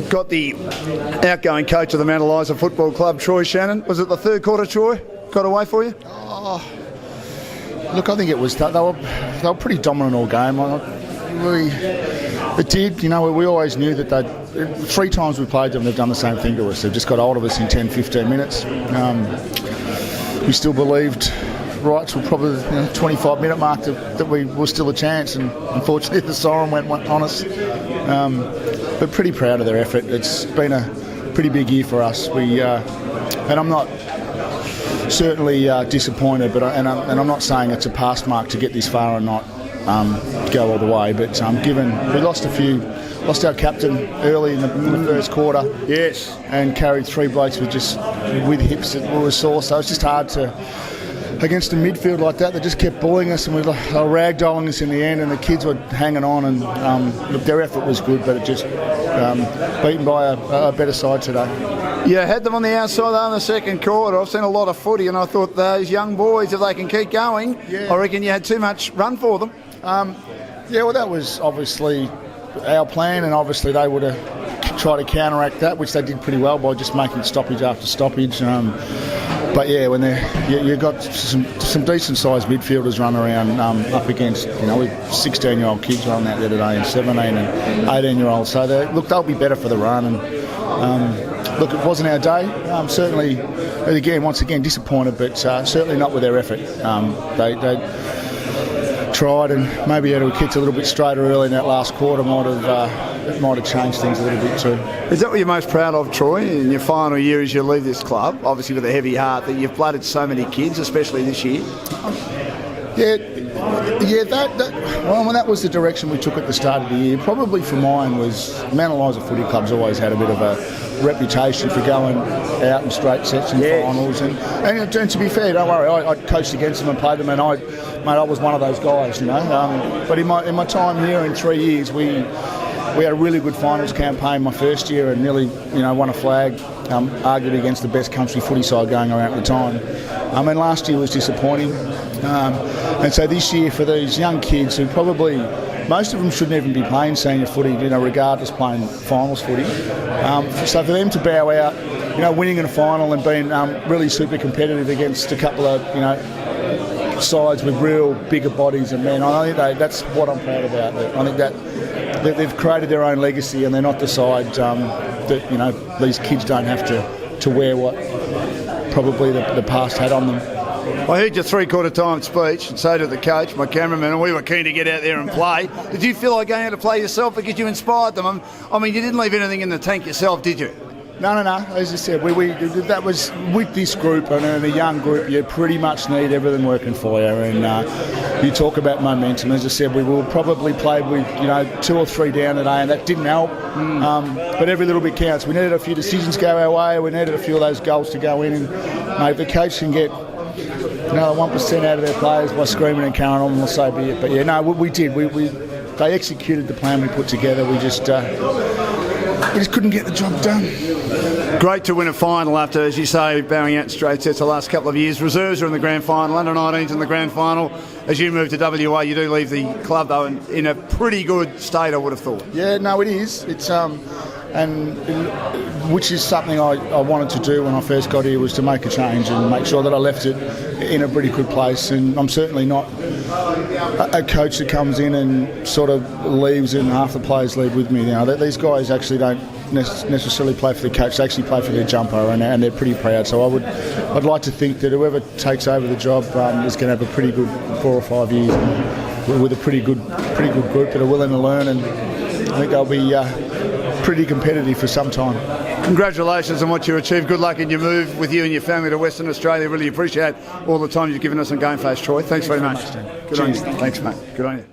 got the outgoing coach of the Mount Eliza Football Club, Troy Shannon. Was it the third quarter, Troy, got away for you? Look, I think it was. They were pretty dominant all game. It did. You know, we always knew that they'd. 3 times we played them, they've done the same thing to us. They've just got hold of us in 10, 15 minutes. We still believed right till probably the 25-minute mark that we were still a chance, and unfortunately the siren went on us. But pretty proud of their effort. It's been a pretty big year for us. And I'm not certainly disappointed, but I'm not saying it's a past mark to get this far and not go all the way. But given we lost our captain early in the first quarter, yes, and carried 3 blokes with hips that were sore, so it's just hard to. Against a midfield like that just kept bullying us, and we were ragdolling us in the end, and the kids were hanging on, and look, their effort was good, but it just beaten by a better side today. You had them on the outside there in the second quarter. I've seen a lot of footy, and I thought those young boys, if they can keep going, I reckon you had too much run for them. Well, that was obviously our plan, and obviously they would have tried to counteract that, which they did pretty well by just making stoppage after stoppage. But yeah, when you've got some decent sized midfielders run around up against, with 16-year-old kids running out there today, and 17 and 18-year-olds. So they'll be better for the run. And look, it wasn't our day. Certainly, once again disappointed, but certainly not with their effort. They tried, and maybe had we kicked a little bit straighter early in that last quarter, might have changed things a little bit too. Is that what you're most proud of, Troy, in your final year as you leave this club? Obviously with a heavy heart, that you've blooded so many kids, especially this year. That was the direction we took at the start of the year. Probably for mine was Mount Eliza Footy Club's always had a bit of a reputation for going out in straight sets and finals, and to be fair, don't worry, I coached against them and played them, and I was one of those guys, But in my time here in 3 years, we had a really good finals campaign my first year, and nearly won a flag, arguably against the best country footy side going around at the time. And last year was disappointing, and so this year for these young kids who probably most of them shouldn't even be playing senior footy, regardless playing finals footy. So for them to bow out, winning in a final and being really super competitive against a couple of sides with real bigger bodies and men, I think that's what I'm proud about. I think that they've created their own legacy, and they're not the side that these kids don't have to wear what probably the past had on them. I heard your 3/4 time speech, and so did the coach, my cameraman, and we were keen to get out there and play. Did you feel like going out to play yourself because you inspired them? I mean, you didn't leave anything in the tank yourself, did you? No. As I said, that was with this group, and a young group, you pretty much need everything working for you. And you talk about momentum. As I said, we will probably play with 2 or 3 down today, and that didn't help. But every little bit counts. We needed a few decisions go our way. We needed a few of those goals to go in. And mate, if the coach can get 1% out of their players by screaming and carrying on, we'll so be it. But we did. They executed the plan we put together. We just couldn't get the job done. Great to win a final after, as you say, bowing out in straight sets the last couple of years. Reserves are in the grand final, under 19s in the grand final. As you move to WA, you do leave the club though in a pretty good state, I would have thought. Yeah, no, it is. It's which is something I wanted to do when I first got here, was to make a change and make sure that I left it in a pretty good place. And I'm certainly not a coach that comes in and sort of leaves and half the players leave with me. These guys actually don't necessarily play for the coach, they actually play for their jumper, and they're pretty proud. So I'd like to think that whoever takes over the job is going to have a pretty good 4 or 5 years with a pretty good group that are willing to learn, and I think they'll be pretty competitive for some time. Congratulations on what you achieved. Good luck in your move with you and your family to Western Australia. Really appreciate all the time you've given us on Game Face, Troy. Thanks very much. Good on you. Thanks, mate. Good on you.